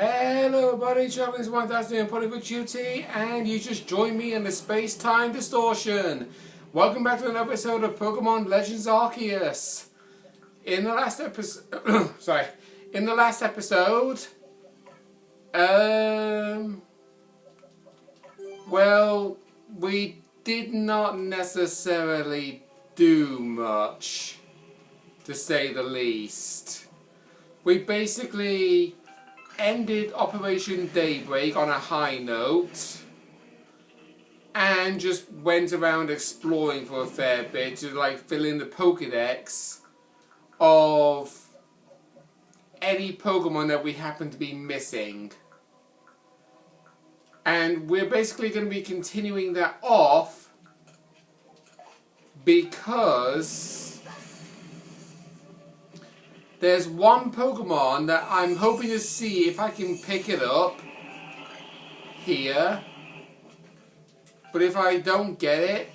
Hello everybody, Traveling's 1000 and Putting Good Duty, and you just joined me in the space-time distortion. Welcome back to another episode of Pokemon Legends Arceus. In the last episode, well, we did not necessarily do much, to say the least. We basically ended Operation Daybreak on a high note and just went around exploring for a fair bit to fill in the pokedex of any Pokemon that we happen to be missing. And we're basically going to be continuing that off because there's one Pokemon that I'm hoping to see if I can pick it up here. But if I don't get it,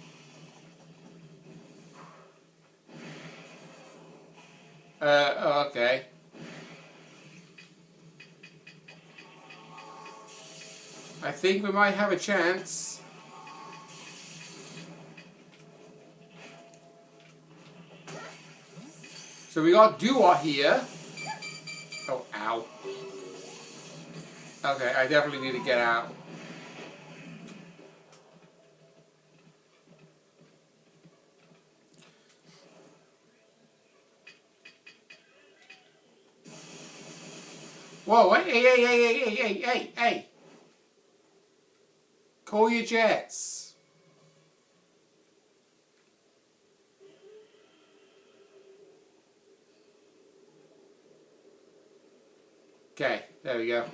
okay. I think we might have a chance. So we got Duo here. Oh, ow. Okay, I definitely need to get out. Whoa, wait, hey. Call your jets. Okay, there we go.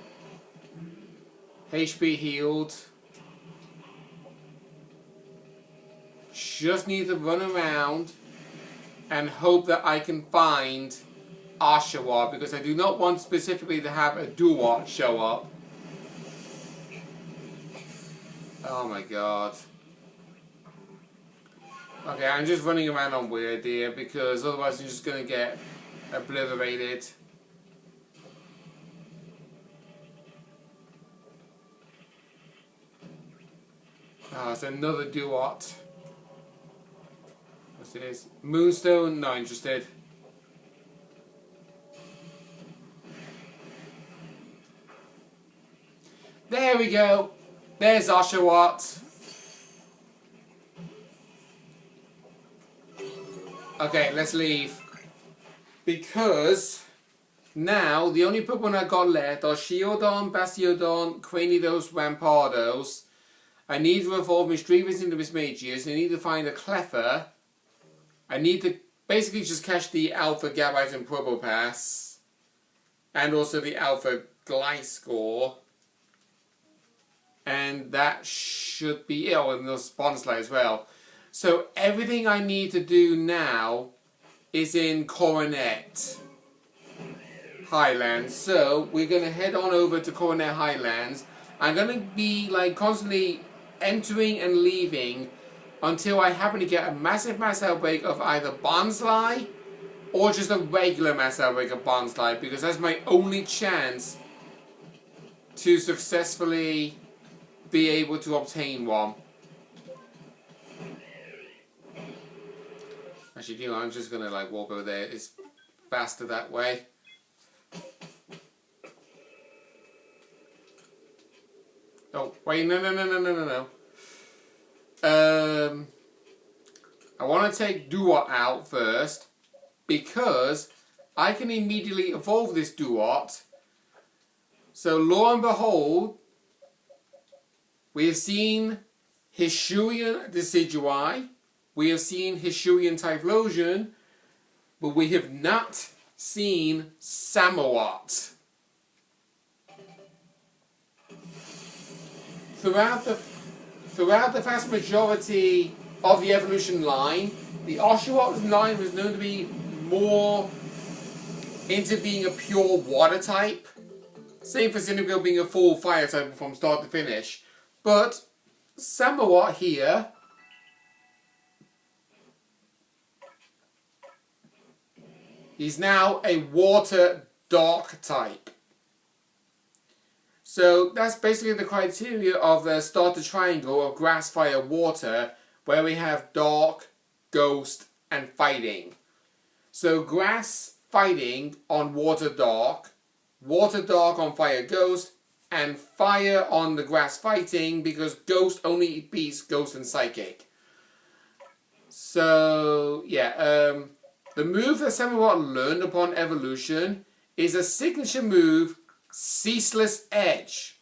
HP healed. Just need to run around and hope that I can find Arceus, because I do not want specifically to have a Duo show up. Oh my god. Okay, I'm just running around on weird here because otherwise I'm just going to get obliterated. Oh, it's another Duot. What's this? Moonstone? Not interested. There we go. There's Arceus. Okay, let's leave. Because now the only Pokemon I got left are Shieldon, Bastiodon, Cranidos, Rampardos. I need to evolve Misdreavus into Mismagius. I need to find a Cleffa. I need to basically just catch the Alpha Gabite and Probopass. And also the Alpha Gliscor. And that should be it. Oh, and the Sponsly as well. So everything I need to do now is in Coronet Highlands. So we're going to head on over to Coronet Highlands. I'm going to be constantly entering and leaving until I happen to get a massive mass outbreak of either Bonsly or just a regular mass outbreak of Bonsly, because that's my only chance to successfully be able to obtain one. Actually, you know, I'm just gonna walk over there. It's faster that way. Oh, wait, no. I want to take Duot out first because I can immediately evolve this Duot. So, lo and behold, we have seen Hisuian Decidueye, we have seen Hisuian Typhlosion, but we have not seen Samurott. Throughout the vast majority of the evolution line, the Oshawott line was known to be more into being a pure water type. Same for Cindergill being a full fire type from start to finish. But Samurott here He's now a water dark type. So that's basically the criteria of the starter triangle of grass, fire, water, where we have dark, ghost, and fighting. So grass fighting on water dark on fire ghost, and fire on the grass fighting because ghost only beats ghost and psychic. So yeah, the move that Samurott learned upon evolution is a signature move, Ceaseless Edge.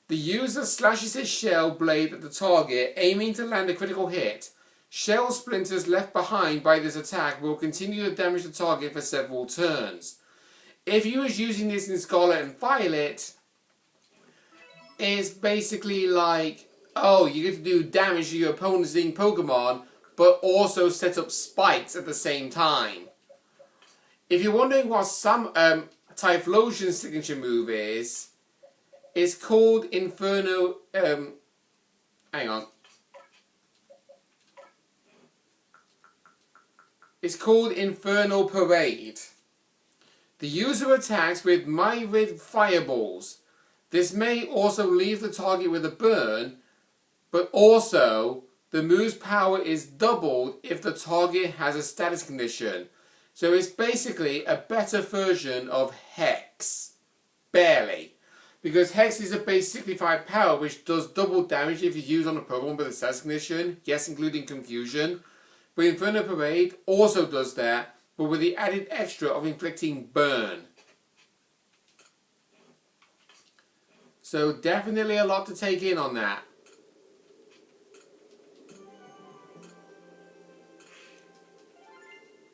The user slashes his shell blade at the target, aiming to land a critical hit. Shell splinters left behind by this attack will continue to damage the target for several turns. If you was using this in Scarlet and Violet, it's basically like, oh, you get to do damage to your opponent's Pokemon, but also set up spikes at the same time. If you're wondering what some Typhlosion's signature move is, it's called Inferno. Hang on. It's called Infernal Parade. The user attacks with myriad fireballs. This may also leave the target with a burn, but also the move's power is doubled if the target has a status condition. So it's basically a better version of Hex. Barely. Because Hex is a base 65 power which does double damage if you use on a Pokemon with a status condition, yes, including Confusion. But Inferno Parade also does that, but with the added extra of inflicting burn. So definitely a lot to take in on that.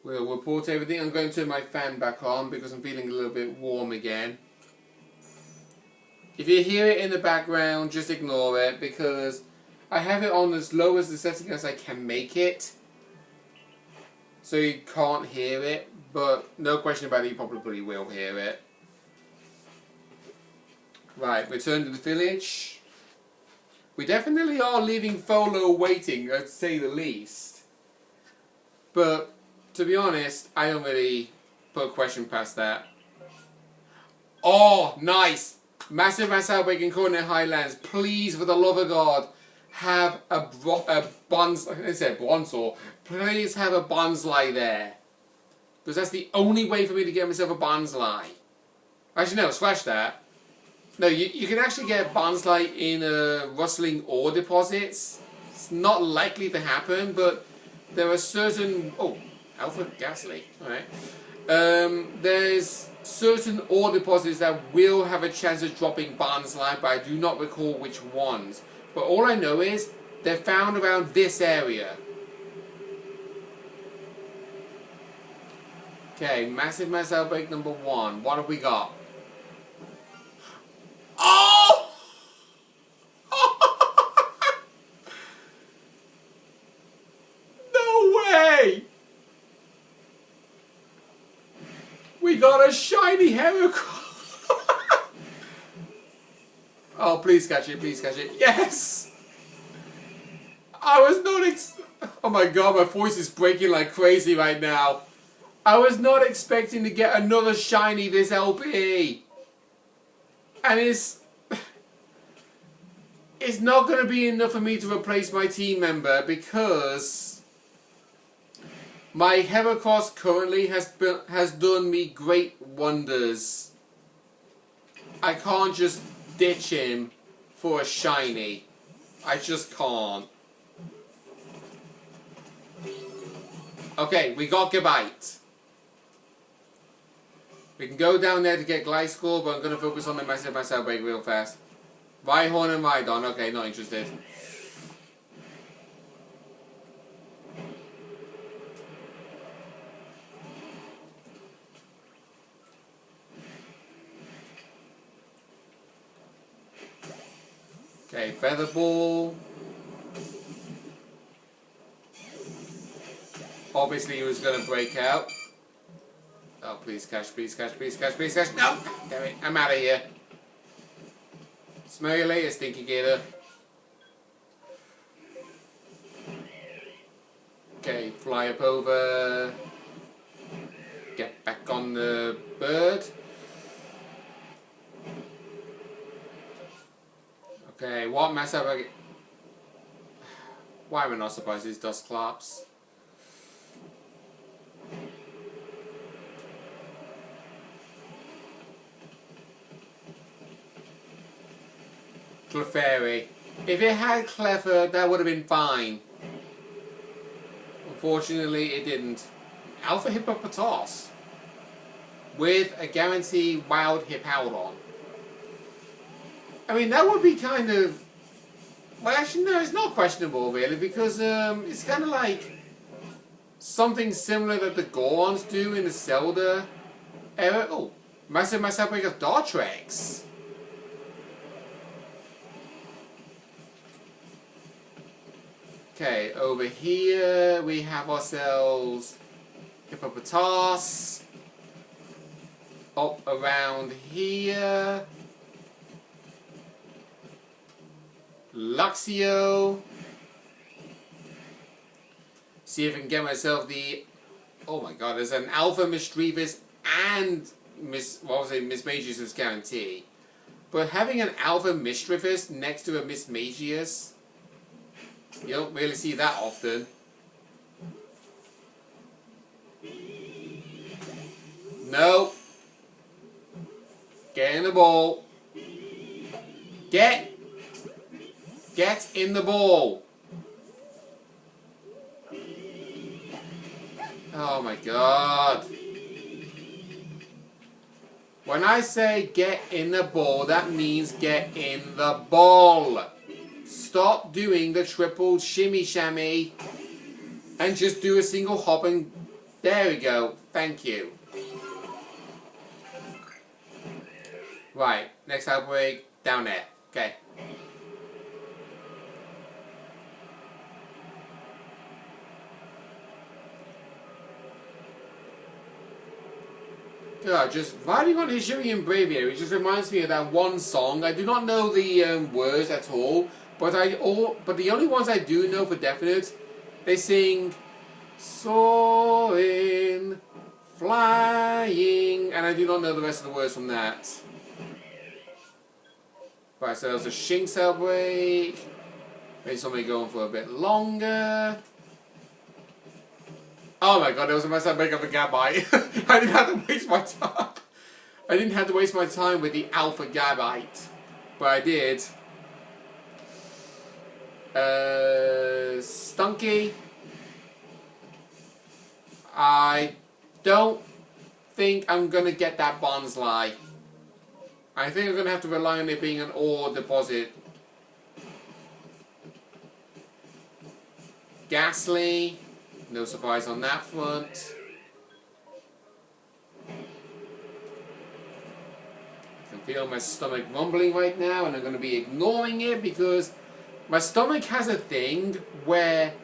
We'll report everything. I'm going to turn my fan back on because I'm feeling a little bit warm again. If you hear it in the background, just ignore it because I have it on as low as the setting as I can make it. So you can't hear it, but no question about it, you probably will hear it. Right, return to the village. We definitely are leaving Volo waiting, to say the least. But, to be honest, I don't really put a question past that. Oh, nice! Massive Mass Outbreak in Coordinate Highlands. Please, for the love of God, have a Bronzor. Please have a Bonsly there. Because that's the only way for me to get myself a Bonsly. Actually, no, scratch that. No, you can actually get a Bonsly in rustling ore deposits. It's not likely to happen, but there are certain... Oh, Alpha Ghastly. Alright. There's certain ore deposits that will have a chance of dropping Bonsly, but I do not recall which ones. But all I know is they're found around this area. Okay, Massive Mass Outbreak number 1. What have we got? Oh! No way! We got a shiny Heracross! Oh, please catch it, please catch it. Yes! I was not oh my god, my voice is breaking like crazy right now. I was not expecting to get another shiny this LP. And it's not going to be enough for me to replace my team member because my Heracross currently has done me great wonders. I can't just ditch him for a shiny. I just can't. Okay, we got Gabite. We can go down there to get Gliscor, but I'm going to focus on the Massive Mass Outbreak real fast. Rhyhorn and Rhydon, okay, not interested. Okay, Featherball. Obviously he was going to break out. Oh, please catch, please catch, please catch, please catch. No! Damn it, I'm out of here. Smell you later, Stinky Gator. Okay, fly up over. Get back on the bird. Okay, what mess up? Why am I not surprised these dust claps? Clefairy. If it had Clever, that would have been fine. Unfortunately, it didn't. Alpha Hippopotas. With a guaranteed Wild Hippowdon. I mean, that would be kind of... Well, actually, no, it's not questionable, really, because it's kind of like something similar that the Gorons do in the Zelda era. Oh, massive outbreak of Dartrex. Okay, over here we have ourselves Hippopotas. Up around here, Luxio. See if I can get myself the... Oh my god, there's an Alpha Mischievous and Miss Magius guarantee. But having an Alpha Mischievous next to a Miss Magius, you don't really see that often. No. Get in the ball. Get in the ball. Oh my god. When I say get in the ball, that means get in the ball. Stop doing the triple shimmy shammy and just do a single hop and there we go. Thank you. Right, next outbreak, down there. Okay. God, just riding on Hishirian Braviary, it just reminds me of that one song. I do not know the words at all, but the only ones I do know for definite, they sing soaring, flying, and I do not know the rest of the words from that. Right, so there's a Shinx outbreak. Maybe somebody going for a bit longer. Oh my god, there was a mess outbreak of a Gabite. I didn't have to waste my time. I didn't have to waste my time with the Alpha Gabite. But I did. Stunky. I don't think I'm gonna get that Bonsly. I think I'm going to have to rely on it being an ore deposit. Ghastly. No surprise on that front. I can feel my stomach rumbling right now and I'm going to be ignoring it because my stomach has a thing where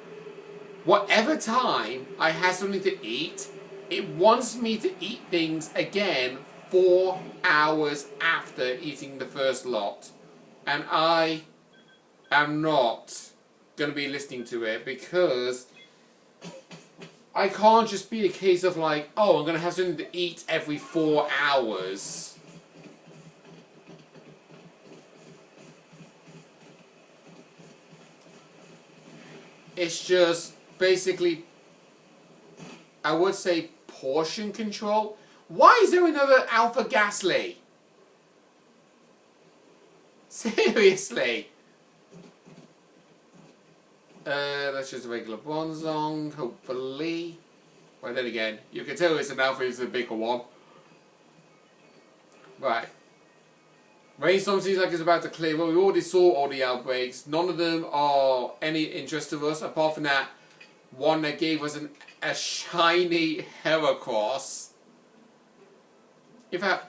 whatever time I have something to eat, it wants me to eat things again 4 hours after eating the first lot. And I am not going to be listening to it because I can't just be a case of like, oh, I'm going to have something to eat every 4 hours. It's just basically, I would say, portion control. Why is there another Alpha Ghastly? Seriously? That's just a regular Bronzong, hopefully. Well, then again, you can tell it's an Alpha, it's a bigger one. Right. Rainstorm seems like it's about to clear. Well, we already saw all the outbreaks. None of them are any interest to us, apart from that one that gave us a shiny Heracross. In fact,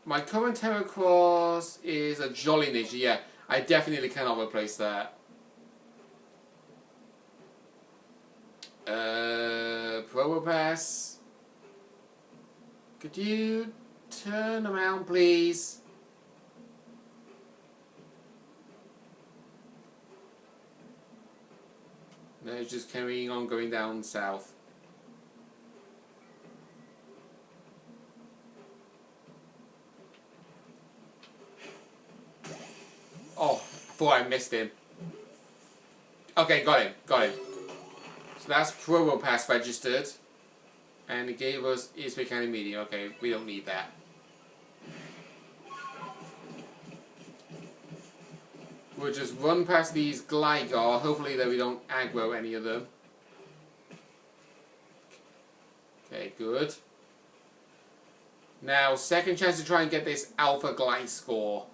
my current Heracross is a Jolly Nature. Yeah, I definitely cannot replace that. Probopass. Could you turn around, please? No, it's just carrying on going down south. thought I missed him. Okay, got him. Got him. So that's Promo Pass registered. And it gave us ESP County Medium. Okay, we don't need that. We'll just run past these Gligar. Hopefully that we don't aggro any of them. Okay, good. Now, second chance to try and get this Alpha Glide score.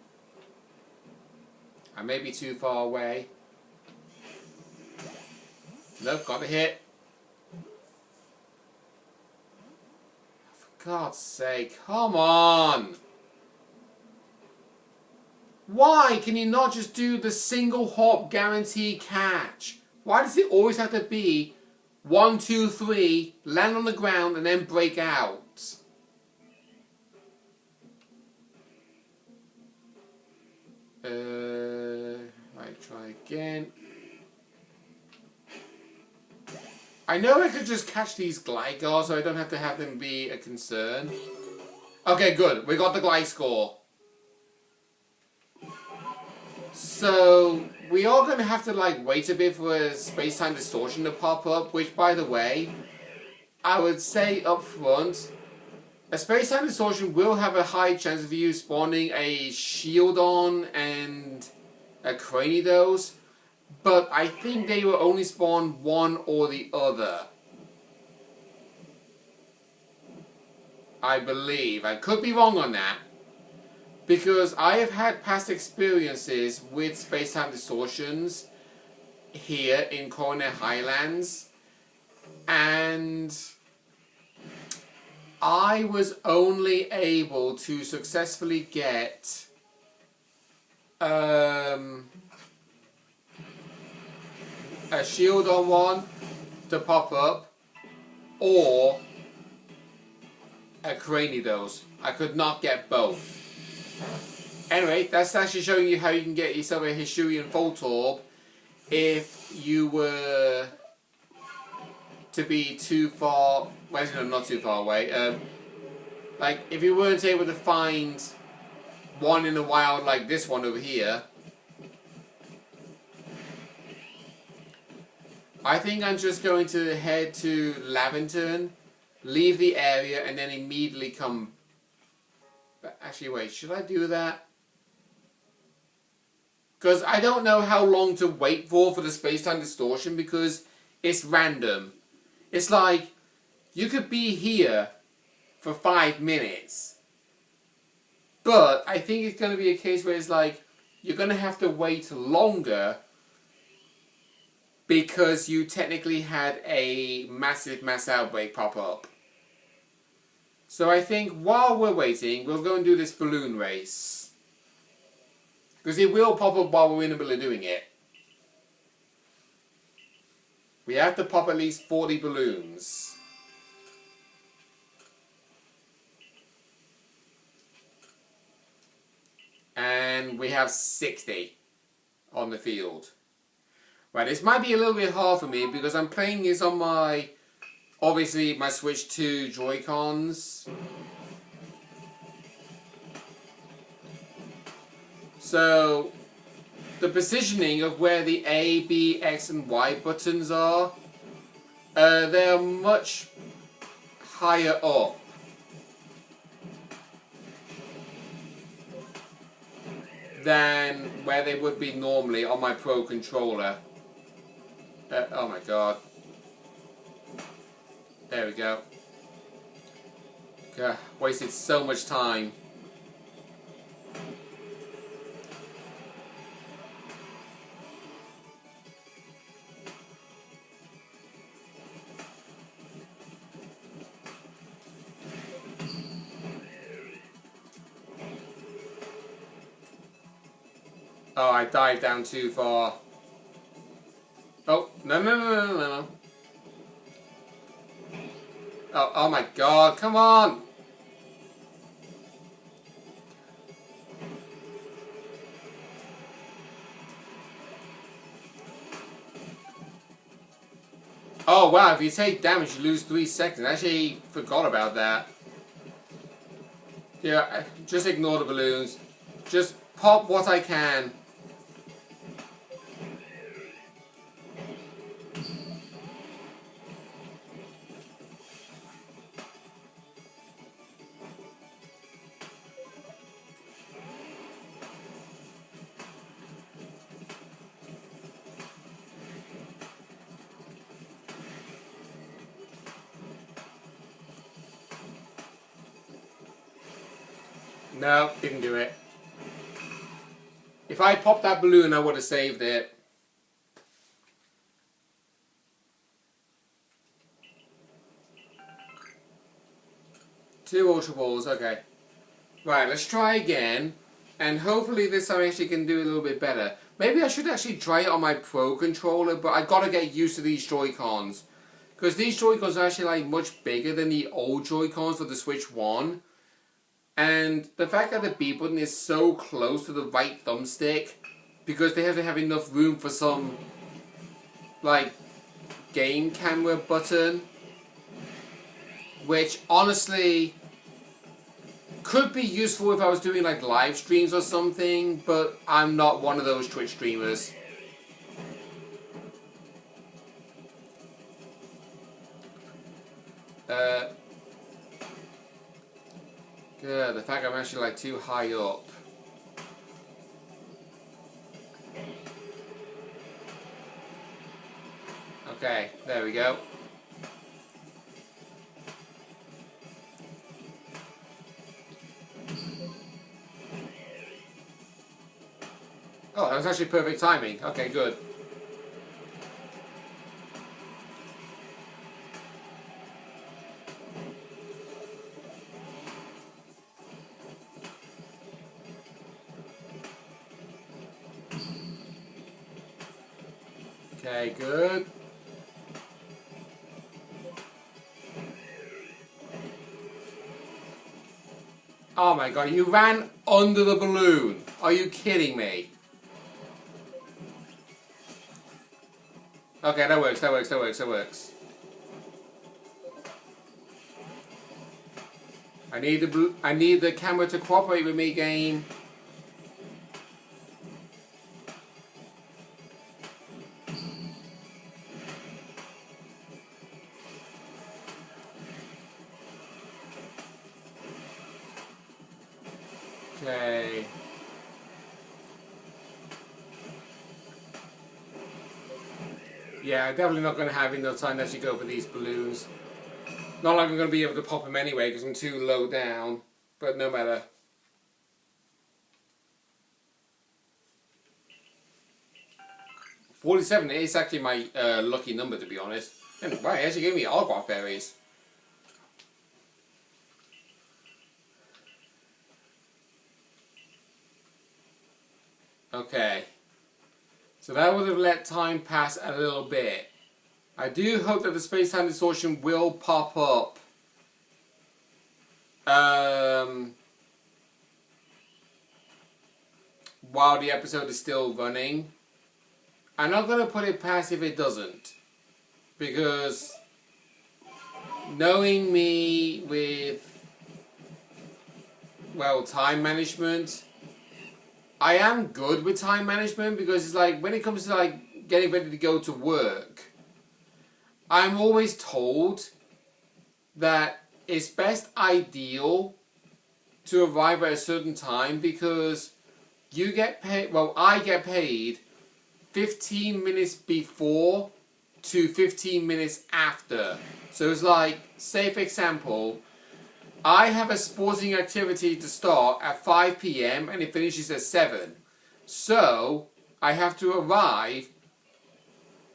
I may be too far away. Nope, got the hit. For God's sake, come on! Why can you not just do the single hop guarantee catch? Why does it always have to be 1, 2, 3, land on the ground and then break out? Right, try again. I know I could just catch these Gligar so I don't have to have them be a concern. Okay, good. We got the Glide score. So, we are going to have to like wait a bit for a space-time distortion to pop up, which by the way, I would say up front, a space-time distortion will have a high chance of you spawning a Shieldon and a Cranidos, but I think they will only spawn one or the other. I believe. I could be wrong on that. Because I have had past experiences with space-time distortions here in Coronet Highlands, and I was only able to successfully get a shield on one to pop up, or a Cranidos. I could not get both. Anyway, that's actually showing you how you can get yourself a Hisuian Voltorb if you were to be too far, well, no, not too far away. Like, if you weren't able to find one in the wild like this one over here, I think I'm just going to head to Lavington, leave the area, and then immediately come. But actually, wait, should I do that? Because I don't know how long to wait for the space-time distortion, because it's random. It's like, you could be here for 5 minutes. But I think it's going to be a case where it's like, you're going to have to wait longer because you technically had a massive mass outbreak pop up. So I think while we're waiting, we'll go and do this balloon race. Because it will pop up while we're in the middle of doing it. We have to pop at least 40 balloons. And we have 60 on the field. Right, this might be a little bit hard for me because I'm playing this on my, obviously, my Switch 2 Joy-Cons. So, the positioning of where the A, B, X and Y buttons are, they're much higher up than where they would be normally on my Pro controller. Oh my god. There we go. God, wasted so much time. Oh, I dived down too far. Oh, no. Oh my god, come on! Oh wow, if you take damage you lose 3 seconds. I actually forgot about that. Yeah, just ignore the balloons. Just pop what I can. No, didn't do it. If I popped that balloon, I would have saved it. Two Ultra Balls, okay. Right, let's try again. And hopefully this time I actually can do a little bit better. Maybe I should actually try it on my Pro Controller, but I gotta get used to these Joy-Cons. Because these Joy-Cons are actually like much bigger than the old Joy-Cons for the Switch 1. And the fact that the B button is so close to the right thumbstick, because they have to have enough room for some, like, game camera button. Which, honestly, could be useful if I was doing, like, live streams or something, but I'm not one of those Twitch streamers. Yeah, the fact I'm actually, like, too high up. Okay, there we go. Oh, that was actually perfect timing. Okay, good. Okay, good. Oh my god, you ran under the balloon. Are you kidding me? Okay, that works, that works, that works, that works. I need the camera to cooperate with me, game. Okay. Yeah, definitely not going to have enough time to actually go for these balloons. Not like I'm going to be able to pop them anyway because I'm too low down. But no matter. $47 is actually my lucky number, to be honest. And wow, it actually gave me autograph berries. Okay. So that would have let time pass a little bit. I do hope that the space-time distortion will pop up. While the episode is still running. I'm not going to put it past if it doesn't. Because knowing me with, well, time management, I am good with time management because it's like when it comes to like getting ready to go to work, I'm always told that it's best ideal to arrive at a certain time because you get paid, well, I get paid 15 minutes before to 15 minutes after. So it's like, say for example, I have a sporting activity to start at 5 p.m. and it finishes at 7. So I have to arrive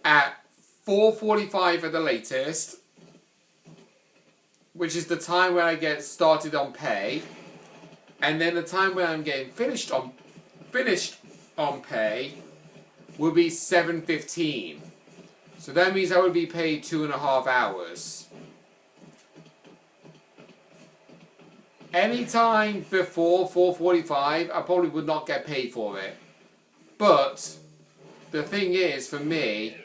at 4:45 at the latest, which is the time when I get started on pay, and then the time when I'm getting finished on pay will be 7:15. So that means I would be paid 2.5 hours. Anytime before 4:45, I probably would not get paid for it. But the thing is, for me,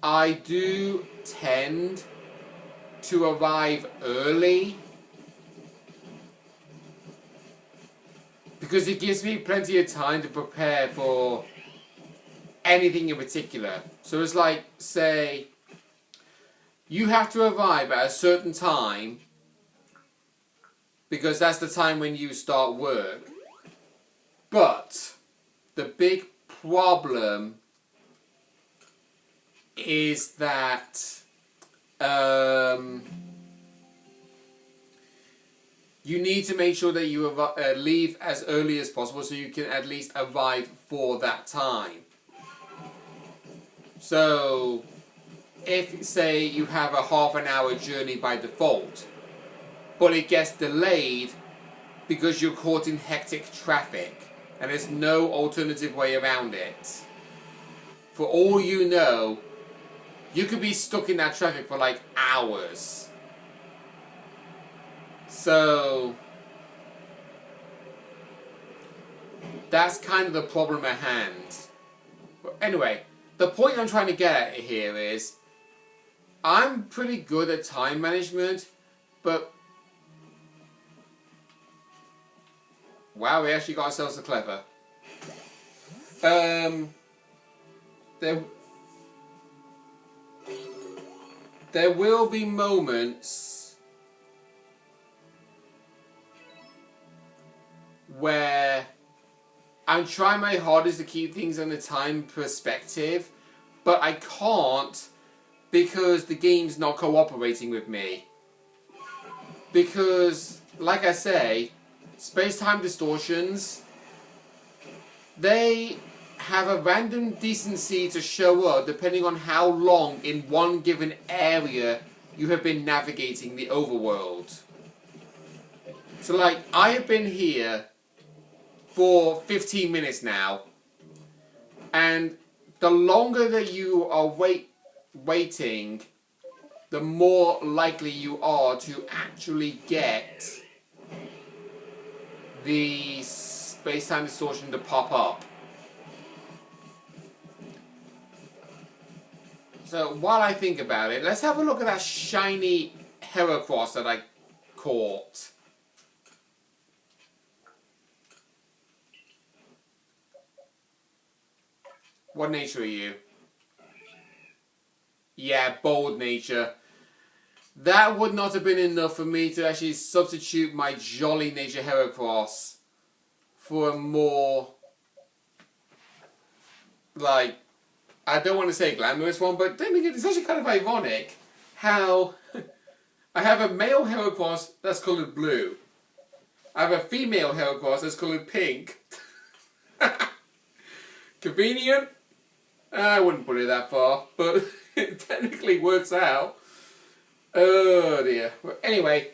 I do tend to arrive early because it gives me plenty of time to prepare for anything in particular. So it's like, say, you have to arrive at a certain time because that's the time when you start work. But the big problem is that you need to make sure that you leave as early as possible so you can at least arrive for that time. So, if, say, you have a half an hour journey by default, but it gets delayed because you're caught in hectic traffic, and there's no alternative way around it. For all you know, you could be stuck in that traffic for like hours. So, that's kind of the problem at hand. But anyway, the point I'm trying to get at here is, I'm pretty good at time management, but wow, we actually got ourselves a clever. There will be moments where I'm trying my hardest to keep things on a time perspective, but I can't because the game's not cooperating with me. Because, like I say, space-time distortions, they have a random decency to show up depending on how long in one given area you have been navigating the overworld. So like, I have been here for 15 minutes now, and the longer that you are waiting, the more likely you are to actually get the space-time distortion to pop up. So while I think about it, let's have a look at that shiny Heracross that I caught. What nature are you? Yeah, bold nature. That would not have been enough for me to actually substitute my jolly nature Heracross for a more, like, I don't want to say glamorous one, but then again, it's actually kind of ironic how I have a male Heracross that's coloured blue. I have a female Heracross that's coloured pink. Convenient? I wouldn't put it that far, but it technically works out. Oh dear. Well, anyway,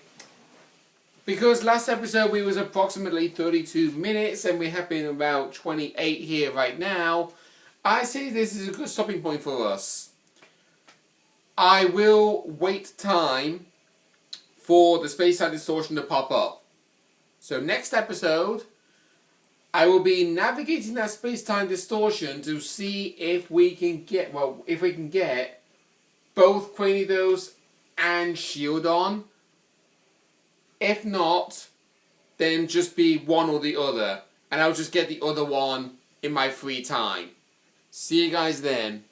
because last episode we was approximately 32 minutes and we have been about 28 here right now, I see this is a good stopping point for us. I will wait time for the space-time distortion to pop up. So next episode, I will be navigating that space-time distortion to see if we can get, both Quanidos and Shieldon. If not, then just be one or the other, and I'll just get the other one in my free time. See you guys then.